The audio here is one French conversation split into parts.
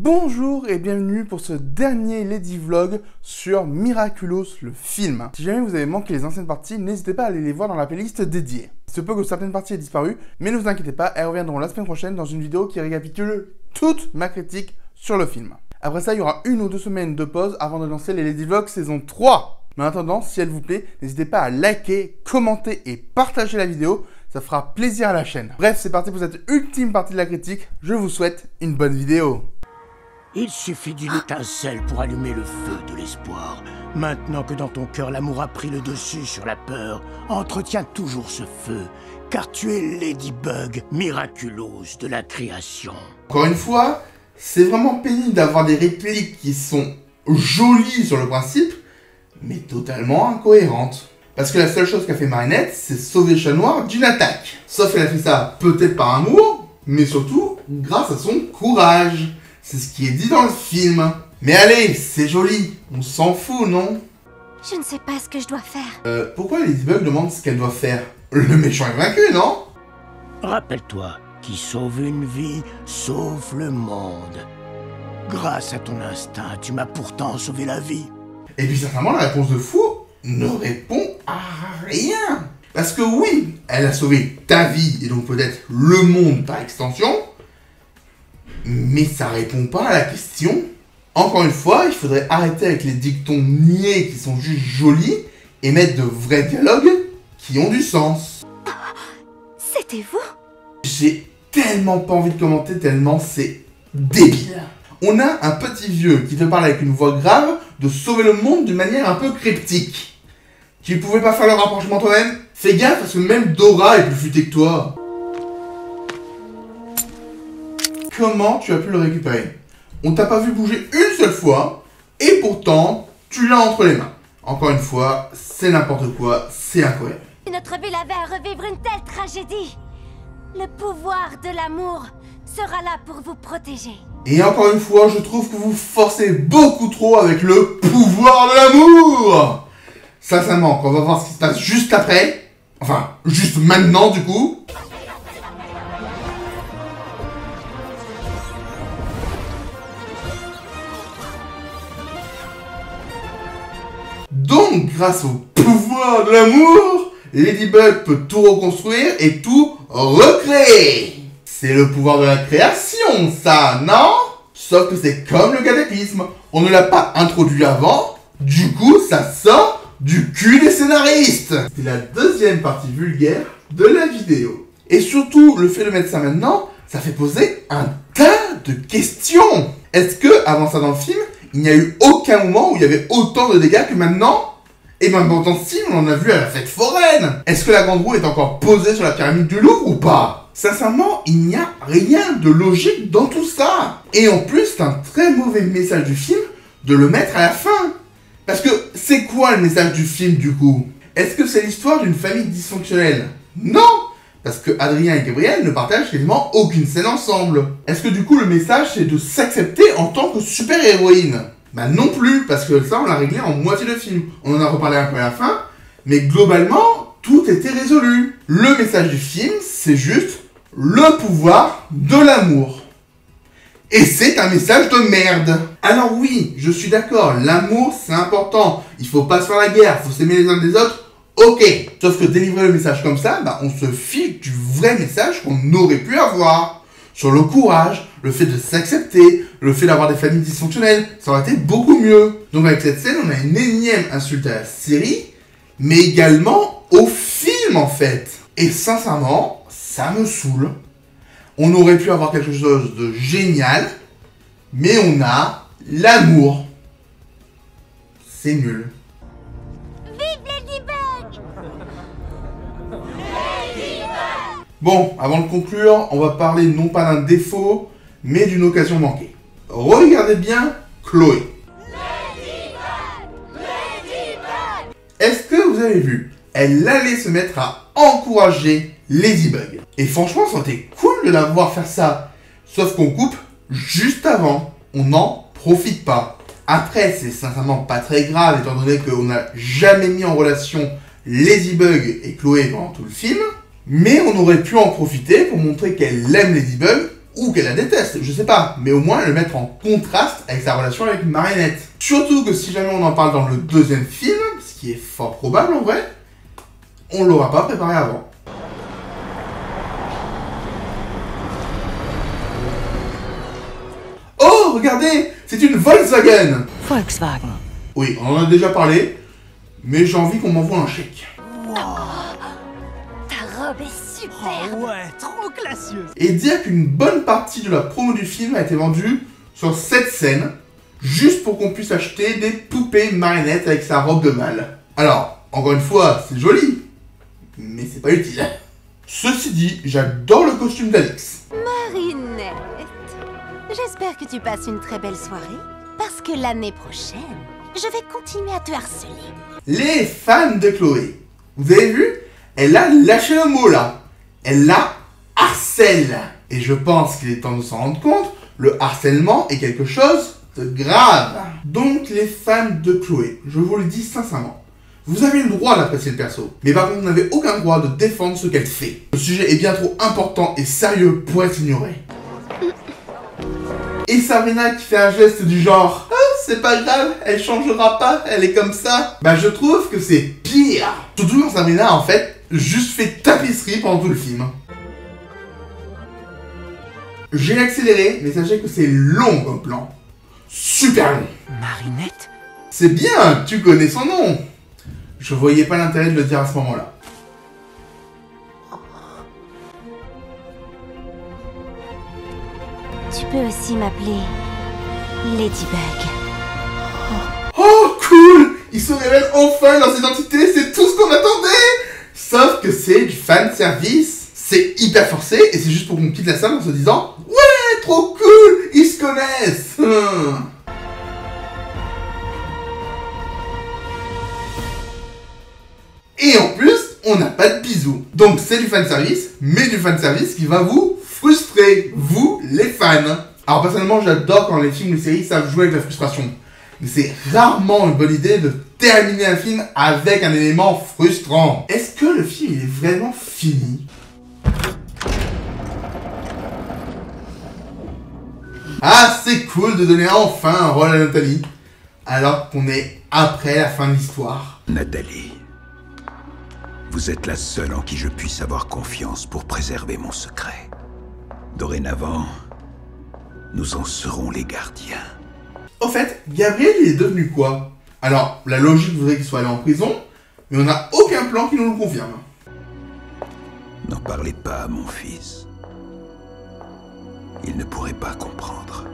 Bonjour et bienvenue pour ce dernier Lady Vlog sur Miraculous le film. Si jamais vous avez manqué les anciennes parties, n'hésitez pas à aller les voir dans la playlist dédiée. Il se peut que certaines parties aient disparu, mais ne vous inquiétez pas, elles reviendront la semaine prochaine dans une vidéo qui récapitule toute ma critique sur le film. Après ça, il y aura 1 ou 2 semaines de pause avant de lancer les Lady Vlogs saison 3. Mais en attendant, si elle vous plaît, n'hésitez pas à liker, commenter et partager la vidéo, ça fera plaisir à la chaîne. Bref, c'est parti pour cette ultime partie de la critique, je vous souhaite une bonne vidéo. Il suffit d'une étincelle pour allumer le feu de l'espoir. Maintenant que dans ton cœur l'amour a pris le dessus sur la peur, entretiens toujours ce feu, car tu es Ladybug, Miraculous de la création. Encore une fois, c'est vraiment pénible d'avoir des répliques qui sont jolies sur le principe, mais totalement incohérentes. Parce que la seule chose qu'a fait Marinette, c'est sauver Chat Noir d'une attaque. Sauf qu'elle a fait ça peut-être par amour, mais surtout grâce à son courage. C'est ce qui est dit dans le film. Mais allez, c'est joli. On s'en fout, non? Je ne sais pas ce que je dois faire. Pourquoi Ladybug demande ce qu'elle doit faire? Le méchant est vaincu, non? Rappelle-toi, qui sauve une vie, sauve le monde. Grâce à ton instinct, tu m'as pourtant sauvé la vie. Et puis sincèrement, la réponse de Fou ne répond à rien. Parce que oui, elle a sauvé ta vie, et donc peut-être le monde par extension, mais ça répond pas à la question. Encore une fois, il faudrait arrêter avec les dictons niais qui sont juste jolis et mettre de vrais dialogues qui ont du sens. C'était vous? J'ai tellement pas envie de commenter tellement c'est débile. On a un petit vieux qui te parle avec une voix grave de sauver le monde d'une manière un peu cryptique. Tu pouvais pas faire le rapprochement toi-même? Fais gaffe parce que même Dora est plus futée que toi. Comment tu as pu le récupérer? On t'a pas vu bouger une seule fois, et pourtant, tu l'as entre les mains. Encore une fois, c'est n'importe quoi, c'est incohérent. Notre ville avait à revivre une telle tragédie. Le pouvoir de l'amour sera là pour vous protéger. Et encore une fois, je trouve que vous forcez beaucoup trop avec le pouvoir de l'amour. Sincèrement, quand on va voir ce qui se passe juste après, enfin, juste maintenant du coup... Donc, grâce au pouvoir de l'amour, Ladybug peut tout reconstruire et tout recréer. C'est le pouvoir de la création, ça, non? Sauf que c'est comme le cataclysme. On ne l'a pas introduit avant, du coup, ça sort du cul des scénaristes. C'est la deuxième partie vulgaire de la vidéo. Et surtout, le fait de mettre ça maintenant, ça fait poser un tas de questions. Est-ce que, avant ça dans le film, il n'y a eu aucun moment où il y avait autant de dégâts que maintenant? Et même pourtant si, on en a vu à la fête foraine. Est-ce que la grande roue est encore posée sur la pyramide du Louvre ou pas? Sincèrement, il n'y a rien de logique dans tout ça. Et en plus, c'est un très mauvais message du film de le mettre à la fin. Parce que c'est quoi le message du film du coup? Est-ce que c'est l'histoire d'une famille dysfonctionnelle? Non! Parce que Adrien et Gabriel ne partagent quasiment aucune scène ensemble. Est-ce que du coup le message c'est de s'accepter en tant que super-héroïne? Bah non plus, parce que ça on l'a réglé en moitié de film. On en a reparlé un peu à la fin, mais globalement, tout était résolu. Le message du film, c'est juste le pouvoir de l'amour. Et c'est un message de merde. Alors oui, je suis d'accord, l'amour c'est important. Il faut pas se faire la guerre, il faut s'aimer les uns des autres. Ok, sauf que délivrer le message comme ça, bah on se fiche du vrai message qu'on aurait pu avoir. Sur le courage, le fait de s'accepter, le fait d'avoir des familles dysfonctionnelles, ça aurait été beaucoup mieux. Donc avec cette scène, on a une énième insulte à la série, mais également au film en fait. Et sincèrement, ça me saoule. On aurait pu avoir quelque chose de génial, mais on a l'amour. C'est nul. Bon, avant de conclure, on va parler non pas d'un défaut, mais d'une occasion manquée. Regardez bien Chloé. Est-ce que vous avez vu? Elle allait se mettre à encourager Ladybug. Et franchement, ça aurait été cool de la voir faire ça. Sauf qu'on coupe juste avant. On n'en profite pas. Après, c'est sincèrement pas très grave, étant donné qu'on n'a jamais mis en relation Ladybug et Chloé pendant tout le film. Mais on aurait pu en profiter pour montrer qu'elle aime Ladybug ou qu'elle la déteste, je sais pas, mais au moins le mettre en contraste avec sa relation avec Marinette. Surtout que si jamais on en parle dans le deuxième film, ce qui est fort probable en vrai, on l'aura pas préparé avant. Oh, regardez, c'est une Volkswagen. Volkswagen. Oui, on en a déjà parlé, mais j'ai envie qu'on m'envoie un chèque. Ta robe est superbe. Oh ouais, trop classieuse. Et dire qu'une bonne partie de la promo du film a été vendue sur cette scène, juste pour qu'on puisse acheter des poupées marionnettes avec sa robe de mâle. Alors, encore une fois, c'est joli, mais c'est pas utile. Ceci dit, j'adore le costume d'Alix. Marinette, j'espère que tu passes une très belle soirée, parce que l'année prochaine, je vais continuer à te harceler. Les fans de Chloé, vous avez vu? Elle a lâché le mot là. Elle la harcèle. Et je pense qu'il est temps de s'en rendre compte, le harcèlement est quelque chose de grave. Donc les fans de Chloé, je vous le dis sincèrement, vous avez le droit d'apprécier le perso, mais par contre vous n'avez aucun droit de défendre ce qu'elle fait. Le sujet est bien trop important et sérieux pour être ignoré. Et Sabrina qui fait un geste du genre « Oh, c'est pas grave, elle changera pas, elle est comme ça », bah je trouve que c'est pire. Surtout quand Sabrina en fait juste fait tapisserie pendant tout le film. J'ai accéléré, mais sachez que c'est long comme plan. Super long. Marinette? C'est bien, tu connais son nom. Je voyais pas l'intérêt de le dire à ce moment-là. Tu peux aussi m'appeler Ladybug. Oh cool, il se révèle enfin leur identité, c'est tout ce qu'on attendait. Sauf que c'est du fan service. C'est hyper forcé et c'est juste pour qu'on quitte la salle en se disant « Ouais, trop cool, ils se connaissent !» Et en plus, on n'a pas de bisous. Donc c'est du fanservice, mais du fanservice qui va vous frustrer, vous les fans. Alors personnellement, j'adore quand les films ou les séries savent jouer avec la frustration. Mais c'est rarement une bonne idée de terminer un film avec un élément frustrant. Est-ce que le film il est vraiment fini? Ah, c'est cool de donner enfin un rôle à Nathalie, alors qu'on est après la fin de l'histoire. Nathalie, vous êtes la seule en qui je puisse avoir confiance pour préserver mon secret. Dorénavant, nous en serons les gardiens. Au fait, Gabriel il est devenu quoi? Alors, la logique voudrait qu'il soit allé en prison, mais on n'a aucun plan qui nous le confirme. N'en parlez pas à mon fils. Il ne pourrait pas comprendre.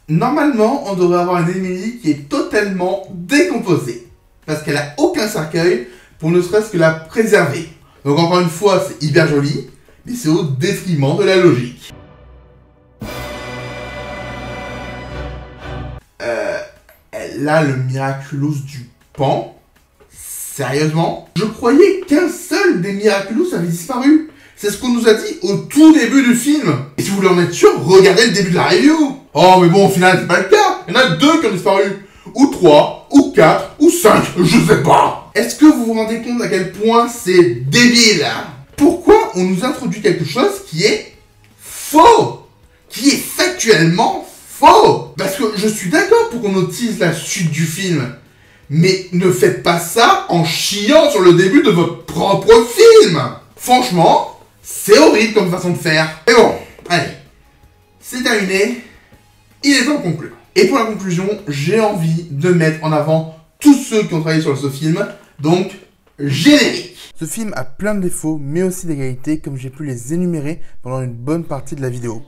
Normalement, on devrait avoir une Emily qui est totalement décomposée, parce qu'elle a aucun cercueil pour ne serait-ce que la préserver. Donc encore une fois, c'est hyper joli, mais c'est au détriment de la logique. Elle a le Miraculous du Pan. Sérieusement? Je croyais qu'un seul des Miraculous avait disparu. C'est ce qu'on nous a dit au tout début du film. Et si vous voulez en être sûr, regardez le début de la review. Oh mais bon, au final, c'est pas le cas. Il y en a 2 qui ont disparu. Ou 3, ou 4, ou 5, je sais pas. Est-ce que vous vous rendez compte à quel point c'est débile? Pourquoi on nous introduit quelque chose qui est faux? Qui est factuellement faux? Parce que je suis d'accord pour qu'on utilise la suite du film. Mais ne faites pas ça en chiant sur le début de votre propre film. Franchement, c'est horrible comme façon de faire. Mais bon, allez, c'est terminé. Il est temps de conclure. Et pour la conclusion, j'ai envie de mettre en avant tous ceux qui ont travaillé sur ce film. Donc, générique. Ce film a plein de défauts, mais aussi des qualités, comme j'ai pu les énumérer pendant une bonne partie de la vidéo.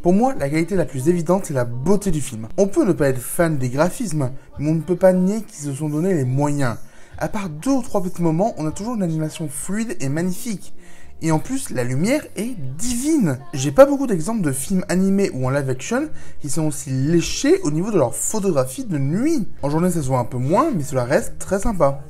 Pour moi, la qualité la plus évidente, c'est la beauté du film. On peut ne pas être fan des graphismes, mais on ne peut pas nier qu'ils se sont donné les moyens. À part 2 ou 3 petits moments, on a toujours une animation fluide et magnifique. Et en plus, la lumière est divine. J'ai pas beaucoup d'exemples de films animés ou en live action qui sont aussi léchés au niveau de leur photographie de nuit. En journée, ça se voit un peu moins, mais cela reste très sympa.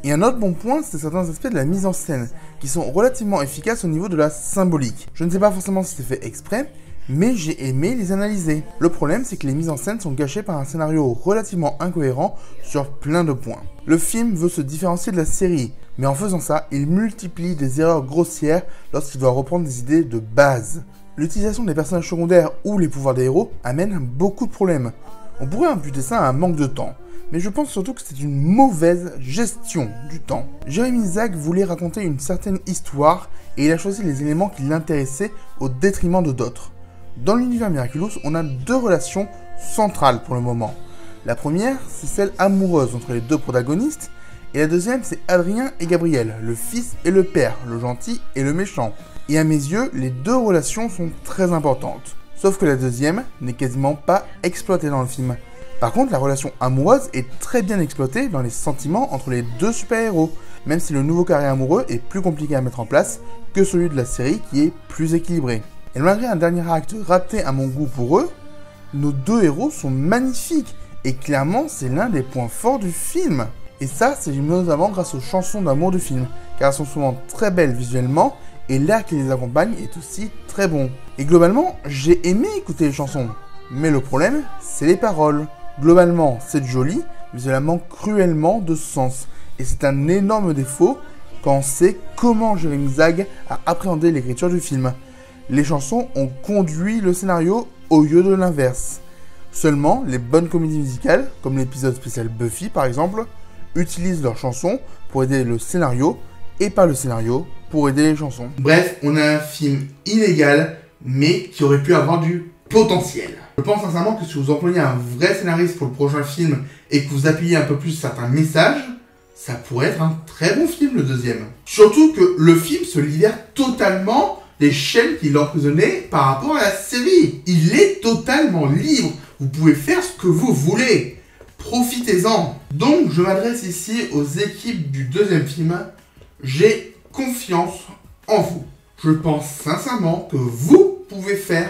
Et un autre bon point, c'est certains aspects de la mise en scène, qui sont relativement efficaces au niveau de la symbolique. Je ne sais pas forcément si c'est fait exprès, mais j'ai aimé les analyser. Le problème, c'est que les mises en scène sont gâchées par un scénario relativement incohérent sur plein de points. Le film veut se différencier de la série, mais en faisant ça, il multiplie des erreurs grossières lorsqu'il doit reprendre des idées de base. L'utilisation des personnages secondaires ou les pouvoirs des héros amène beaucoup de problèmes. On pourrait imputer ça à un manque de temps, mais je pense surtout que c'est une mauvaise gestion du temps. Jérémy Zag voulait raconter une certaine histoire et il a choisi les éléments qui l'intéressaient au détriment de d'autres. Dans l'univers Miraculous, on a deux relations centrales pour le moment. La première, c'est celle amoureuse entre les deux protagonistes, et la deuxième, c'est Adrien et Gabriel, le fils et le père, le gentil et le méchant. Et à mes yeux, les deux relations sont très importantes. Sauf que la deuxième n'est quasiment pas exploitée dans le film. Par contre, la relation amoureuse est très bien exploitée dans les sentiments entre les deux super-héros, même si le nouveau carré amoureux est plus compliqué à mettre en place que celui de la série qui est plus équilibré. Et malgré un dernier acte raté à mon goût pour eux, nos deux héros sont magnifiques, et clairement c'est l'un des points forts du film. Et ça, c'est notamment grâce aux chansons d'amour du film, car elles sont souvent très belles visuellement, et l'air qui les accompagne est aussi très bon. Et globalement, j'ai aimé écouter les chansons, mais le problème, c'est les paroles. Globalement, c'est joli, mais cela manque cruellement de sens, et c'est un énorme défaut quand on sait comment Jérémy Zag a appréhendé l'écriture du film. Les chansons ont conduit le scénario au lieu de l'inverse. Seulement, les bonnes comédies musicales, comme l'épisode spécial Buffy par exemple, utilisent leurs chansons pour aider le scénario, et pas le scénario pour aider les chansons. Bref, on a un film inégal, mais qui aurait pu avoir du potentiel. Je pense sincèrement que si vous employez un vrai scénariste pour le prochain film et que vous appuyez un peu plus certains messages, ça pourrait être un très bon film le deuxième. Surtout que le film se libère totalement des chaînes qui l'emprisonnaient par rapport à la série. Il est totalement libre. Vous pouvez faire ce que vous voulez. Profitez-en. Donc je m'adresse ici aux équipes du deuxième film. J'ai confiance en vous. Je pense sincèrement que vous pouvez faire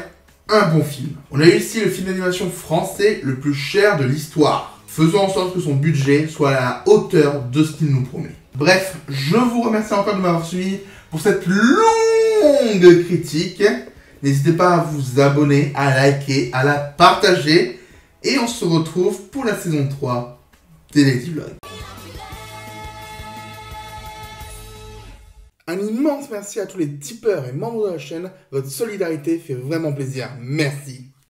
un bon film. On a eu ici le film d'animation français le plus cher de l'histoire. Faisons en sorte que son budget soit à la hauteur de ce qu'il nous promet. Bref, je vous remercie encore de m'avoir suivi pour cette longue critique. N'hésitez pas à vous abonner, à liker, à la partager. Et on se retrouve pour la saison 3 des Lady Vlog. Un immense merci à tous les tipeurs et membres de la chaîne. Votre solidarité fait vraiment plaisir. Merci.